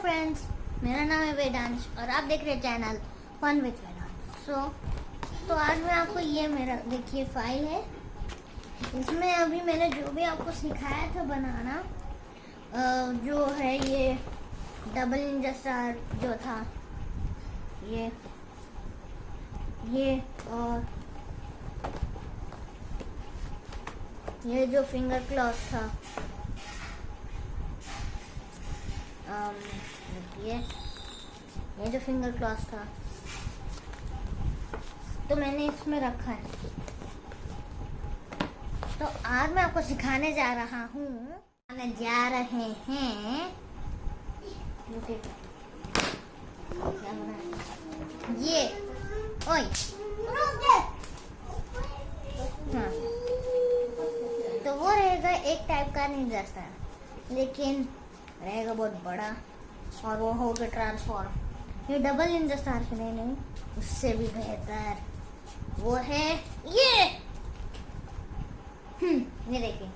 Friends, मेरा नाम है वेदांश और आप देख रहे हैं चैनल फन विद वेदांश। तो आज मैं आपको ये मेरा देखिए फाइल है। इसमें अभी मैंने जो भी आपको सिखाया था बनाना, जो है ये डबल निंजा स्टार जो था, ये और ये जो फिंगर क्लॉथ था, ये जो फिंगर क्लॉथ था, तो मैंने इसमें रखा है। तो आज मैं आपको सिखाने जा रहा हूँ, क्या ये ओए हाँ, तो वो रहेगा एक टाइप का निंजा स्टार, लेकिन रहेगा बहुत बड़ा और वो होगा ट्रांसफॉर्म। ये डबल निंजा स्टार के नहीं, उससे भी बेहतर वो है ये। ये देखिए,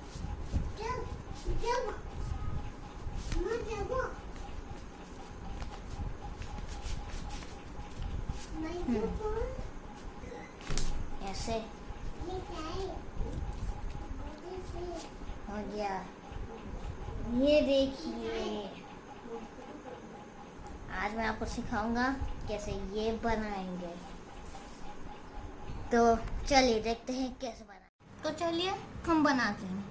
ऐसे हो गया। ये देखिए, आज मैं आपको सिखाऊंगा कैसे ये बनाएंगे। तो चलिए देखते हैं कैसे बनाएं। तो चलिए हम बनाते हैं।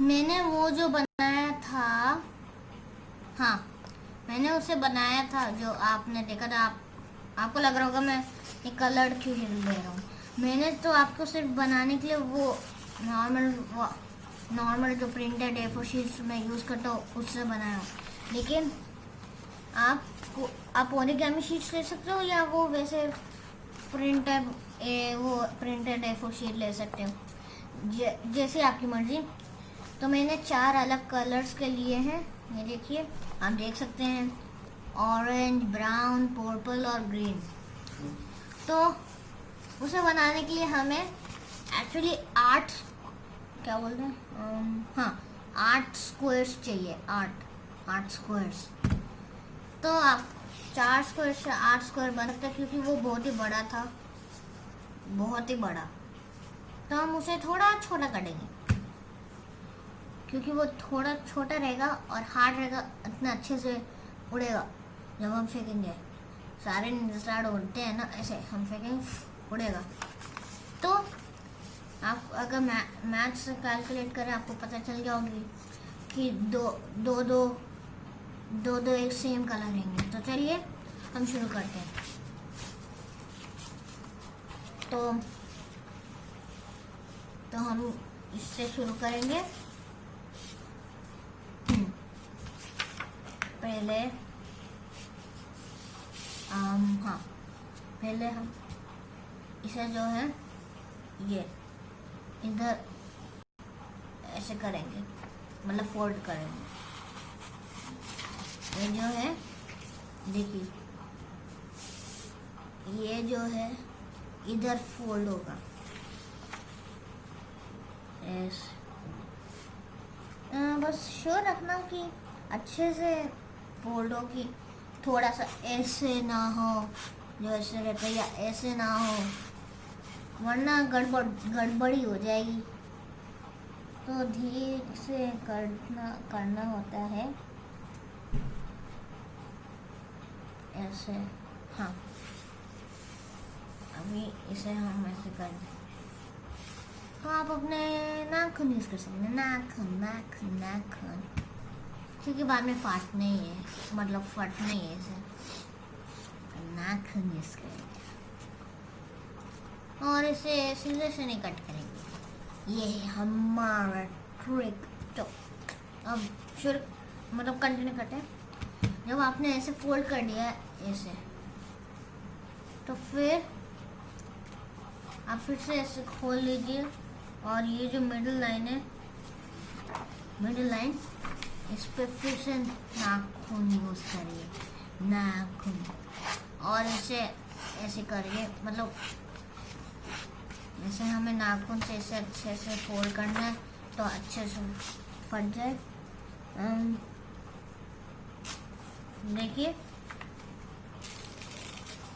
मैंने वो जो बनाया था, हाँ मैंने उसे बनाया था जो आपने देखा था। आपको लग रहा होगा मैं ये कलर क्यों हिल दे रहा हूँ। मैंने तो आपको सिर्फ बनाने के लिए वो नॉर्मल जो प्रिंटेड A4 शीट्स में यूज़ करता हूँ उससे बनाया, लेकिन आप ओरिगामी शीट्स ले सकते हो या वो वैसे प्रिंटेड A4 शीट ले सकते हो, जैसे आपकी मर्जी। तो मैंने 4 अलग कलर्स के लिए हैं, ये देखिए, आप देख सकते हैं, ऑरेंज, ब्राउन, पर्पल और ग्रीन। तो उसे बनाने के लिए हमें एक्चुअली 8 स्क्वायर्स चाहिए। 8 स्क्वायर्स। तो आप 4 स्क्वायर से 8 स्क्वायर बन सकते हैं, क्योंकि वो बहुत ही बड़ा था, बहुत ही बड़ा। तो हम उसे थोड़ा छोटा करेंगे, क्योंकि वो थोड़ा छोटा रहेगा और हार्ड रहेगा, इतना अच्छे से उड़ेगा जब हम फेंकेंगे। सारे निंजा स्टार उड़ते हैं ना, ऐसे हम फेंकेंगे उड़ेगा। तो आप अगर मैथ से कैलकुलेट करें, आपको पता चल गया होगी कि दो एक सेम कलर रहेंगे। तो चलिए हम शुरू करते हैं। तो हम इससे शुरू करेंगे। पहले हम इसे जो है ये इधर ऐसे करेंगे, मतलब फोल्ड करेंगे। ये जो है देखिए, ये जो है इधर फोल्ड होगा ऐसे। बस श्योर रखना कि अच्छे से फोल्ड हो, कि थोड़ा सा ऐसे ना हो जो ऐसे रहता है, या ऐसे ना हो, वरना गड़बड़ी हो जाएगी। तो धीरे से करना होता है ऐसे। हाँ, अभी इसे हम ऐसे कर दें। तो आप अपने नाखून यूज़ कर सकते हैं, नाखून, क्योंकि बाद में फटना ही है, मतलब फटना ही है इसे। नाखून यूज़ करेंगे और इसे सीधे से नहीं कट करेंगे। ये हमारा ट्रिक। तो अब मतलब कंटिन्यू करें। जब आपने ऐसे फोल्ड कर दिया ऐसे, तो फिर आप फिर से ऐसे खोल लीजिए, और ये जो मिडिल लाइन है, इस पे फिर से नाखून यूज़ करिए, नाखून, और इसे ऐसे करिए। मतलब ऐसे हमें नाखून से इसे अच्छे से फोल्ड करना है, तो अच्छे से फट जाए। देखिए,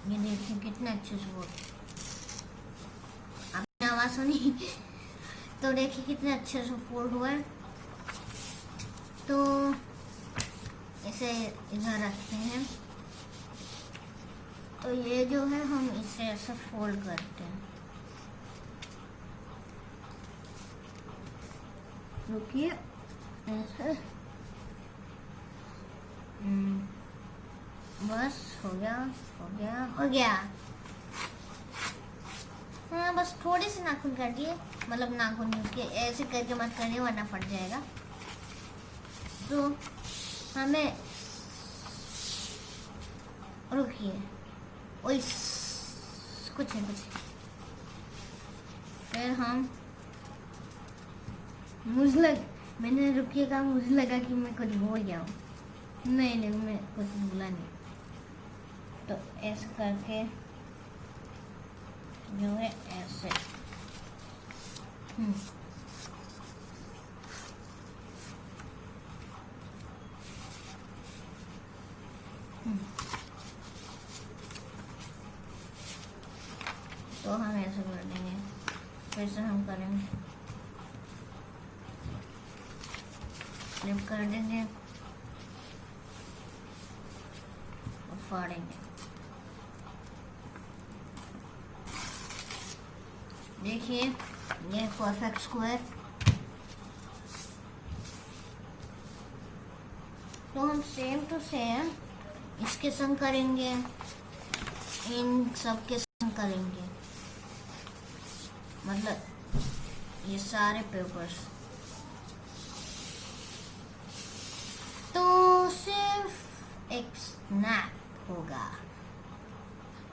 ये देखिए कितने अच्छे से वो आपने आवाज सुनी। तो देखिए कितने अच्छे से फोल्ड हुआ है। तो इसे इधर रखते हैं। तो ये जो है हम इसे ऐसे फोल्ड करते हैं। रुकिए, ऐसे बस हो गया, हो गया, हो गया। हाँ, बस थोड़ी सी नाखून काटिए, मतलब नाखून के ऐसे करके मत करिए वरना फट जाएगा। तो हमें रुकिए, ओए कुछ नहीं, कुछ। फिर हम मैंने रुकिए कहा, मुझे लगा कि मैं कुछ भूल गया हूँ। नहीं, मैं कुछ भूला नहीं। तो ऐसे करके जो है ऐसे तो हम ऐसे कर देंगे। फिर से हम करेंगे, फ्लिप कर देंगे और फाड़ेंगे। देखिए ये परफेक्ट स्क्वायर। तो हम सेम टू सेम इसके संग करेंगे, इन सब के संग करेंगे, मतलब ये सारे पेपर्स। तो सिर्फ एक स्नैप होगा।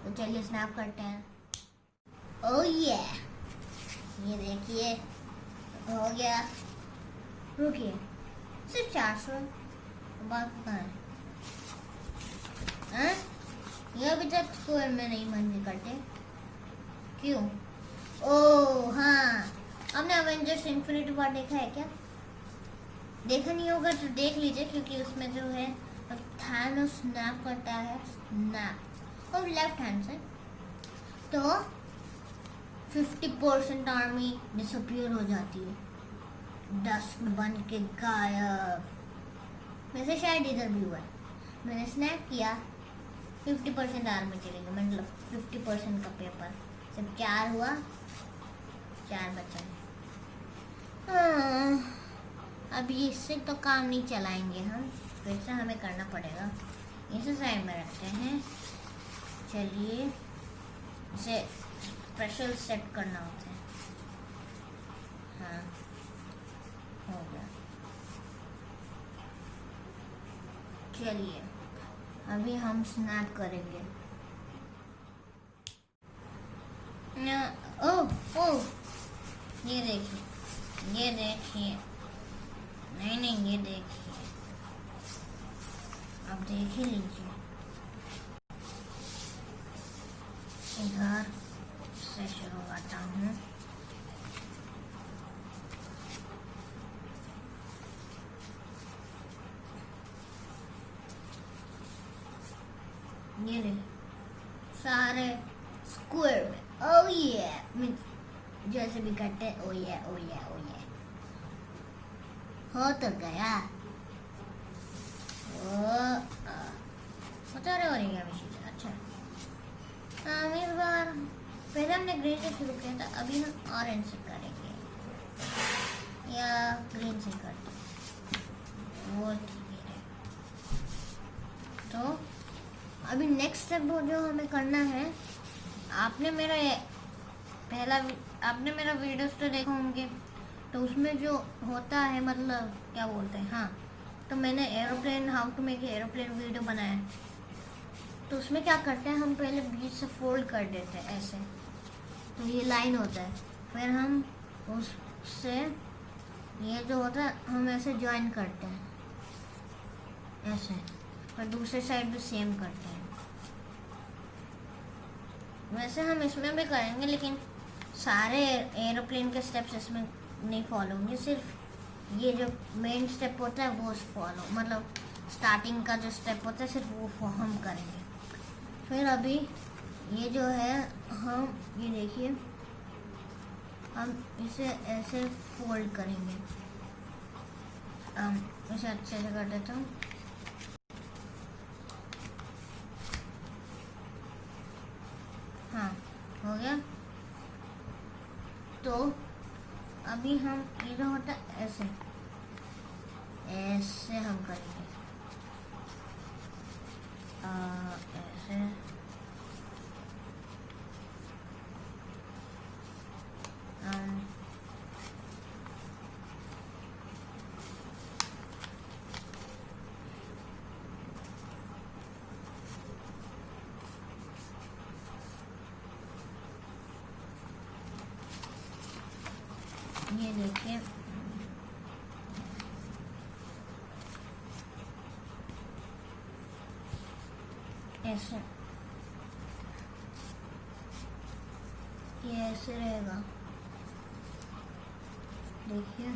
तो चलिए स्नैप करते हैं। ओह ये देखिए हो गया। रुकिए, सिर्फ 400 बात कहाँ है? हाँ? ये अभी तक स्क्वायर में नहीं बंद करते क्यों? ओह हाँ, आपने अवेंजर्स इन्फिनिटी वॉर देखा है क्या? देखा नहीं होगा तो देख लीजिए, क्योंकि उसमें जो है थानोस स्नैप करता है, स्नैप, और लेफ्ट हैंड से तो 50% आर्मी डिसअपियर हो जाती है, डस्ट बन के गायब। वैसे शायद इधर भी हुआ है। मैंने स्नैप किया, 50% आर्मी चली गई, मतलब 50% का पेपर। सिर्फ 4 हुआ, 4 बचा। अभी इससे तो काम नहीं चलाएंगे हम, फिर से हमें करना पड़ेगा। इसे साइड में रखते हैं। चलिए, इसे स्पेशल सेट करना होता है। हाँ, हो गया। चलिए अभी हम स्नैप करेंगे। ओह ये देखिए, ये देखिए, नहीं ये देखिए, अब देख ही लीजिए। इधर से शुरू करता हूँ। ये देखिए सारे स्क्वायर में। ओह ये जैसे भी करते हैं। ओह ये हो तो गया। बता रहे हो रही है अच्छा। इस बार पहले हमने ग्रीन से शुरू किया था, अभी हम ऑरेंज से करेंगे या ग्रीन से करते वो ठीक है। तो अभी नेक्स्ट स्टेप जो हमें करना है, आपने मेरा वीडियोस तो देखे होंगे, तो उसमें जो होता है, मतलब क्या बोलते हैं, हाँ, तो मैंने aeroplane, how to make aeroplane video बनाया। तो उसमें क्या करते हैं, हम पहले बीच से फोल्ड कर देते हैं ऐसे, तो ये लाइन होता है। फिर हम उससे ये जो होता है हम ऐसे ज्वाइन करते हैं ऐसे, और दूसरे साइड भी सेम करते हैं। वैसे हम इसमें भी करेंगे, लेकिन सारे एरोप्लेन के स्टेप्स इसमें नहीं फॉलो होंगे, सिर्फ ये जो मेन स्टेप होता है वो फॉलो, मतलब स्टार्टिंग का जो स्टेप होता है सिर्फ वो हम करेंगे। फिर अभी ये जो है हम ये देखिए हम इसे ऐसे फोल्ड करेंगे। हम इसे अच्छे से कर देता हूँ। हाँ, हो गया। तो अभी हम ये जो होता है ऐसे ऐसे हम करेंगे, ऐसे ये देखिए ऐसे, ये ऐसे रहेगा, देखिए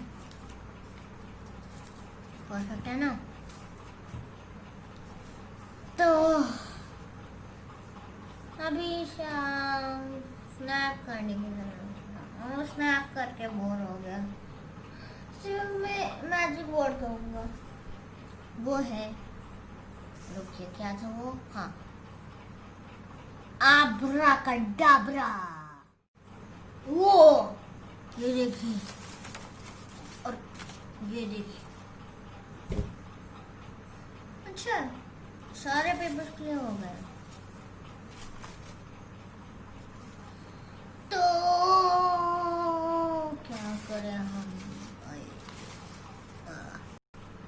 परफेक्ट है ना। तो अभी स्नैप करने की जरूरत है, और स्नैप करके बोर हो गया, सिर्फ मैं मैजिक बोर्ड करूँगा। वो है, रुकिए क्या था वो, हाँ, आब्राकडाब्रा। वो ये देखिए, और ये देखिए, अच्छा सारे पेपर्स क्लियर हो गए। तो क्या करें हम?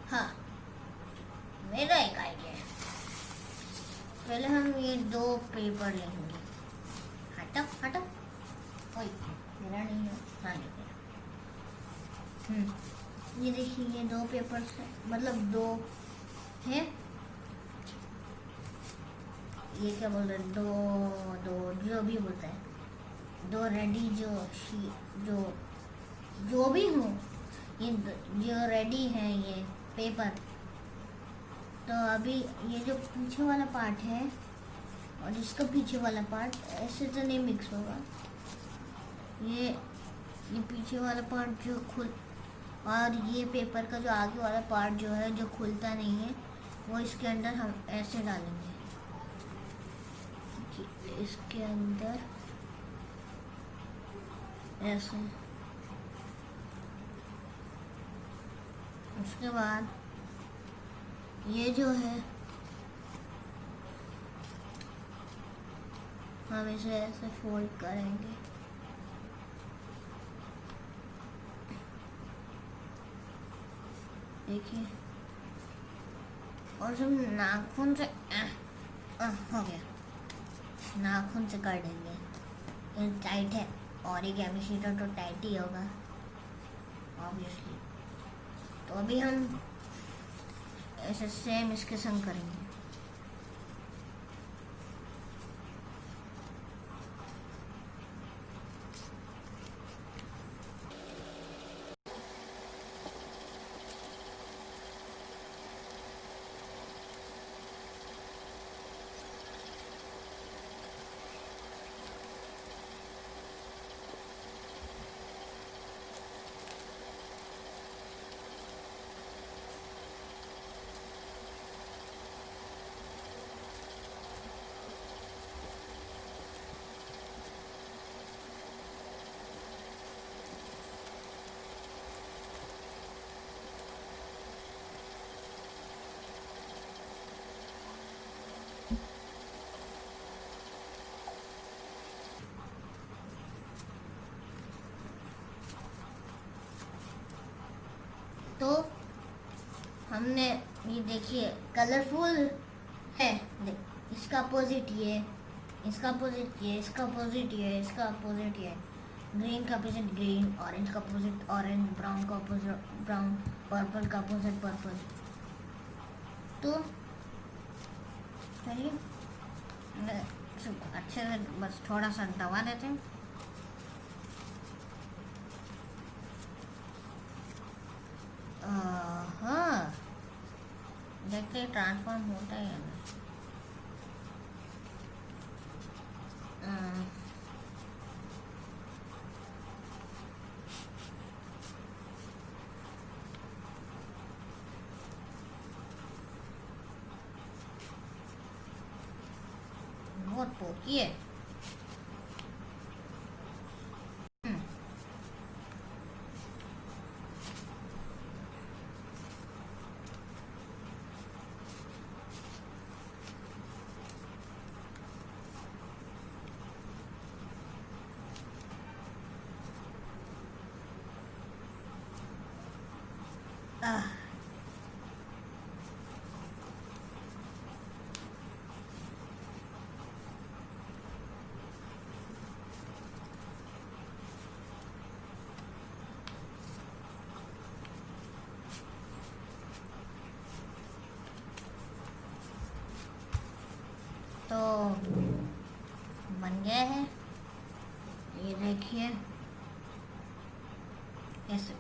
हाँ, मेरा एक आइडिया है। पहले हम ये 2 पेपर लेंगे। हटो हटो, ओए मेरा नहीं है, हाँ ये मेरा। ये देखिए ये 2 पेपर्स है, मतलब 2 है, ये क्या बोल रहे हैं, 2 जो भी बोलता है, 2 रेडी जो भी हो, ये जो रेडी है ये पेपर। तो अभी ये जो पीछे वाला पार्ट है और इसका पीछे वाला पार्ट ऐसे तो नहीं मिक्स होगा। ये पीछे वाला पार्ट जो और ये पेपर का जो आगे वाला पार्ट जो है, जो खुलता नहीं है, वो इसके अंदर हम ऐसे डालेंगे, इसके अंदर ऐसे। उसके बाद ये जो है हम इसे ऐसे फोल्ड करेंगे, देखिए, और जब नाखून से हो गया, नाखून से कर देंगे। ये टाइट है, ओरिगेमी शीटर तो टाइट ही होगा ऑब्वियसली। तो अभी हम ऐसे सेम इसके संग करेंगे। तो हमने ये देखिए कलरफुल है, इसका अपोजिट ये, इसका अपोजिट ये, इसका अपोजिट ये, इसका अपोजिट ये, ग्रीन का अपोजिट ग्रीन, ऑरेंज का अपोजिट ऑरेंज, ब्राउन का अपोजिट ब्राउन, पर्पल का अपोजिट पर्पल। तो चलिए अच्छे से बस थोड़ा सा दबा देते हैं। हाँ, देखते से ट्रांसफॉर्म होता है या नहीं। बहुत पोकी है। तो बन गया है, ये देखिए ऐसे।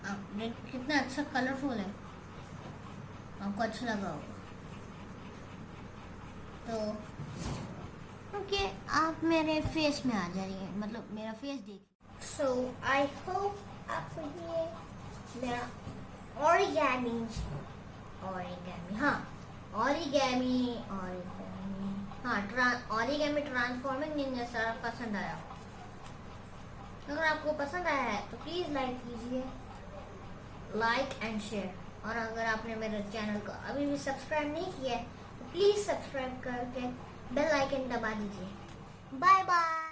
आप देख कितना अच्छा कलरफुल है, आपको अच्छा लगा होगा। तो ओके, आप मेरे फेस में आ जाइए, मतलब मेरा फेस देख। सो आई होप आपको ये मेरा ओरिगेमी ओरिगेमी ट्रांसफॉर्मिंग निंजा सारा पसंद आया। अगर आपको पसंद आया है तो प्लीज़ लाइक कीजिए, लाइक एंड शेयर। और अगर आपने मेरे चैनल को अभी भी सब्सक्राइब नहीं किया है तो प्लीज़ सब्सक्राइब करके बेल आइकन दबा दीजिए। Bye bye.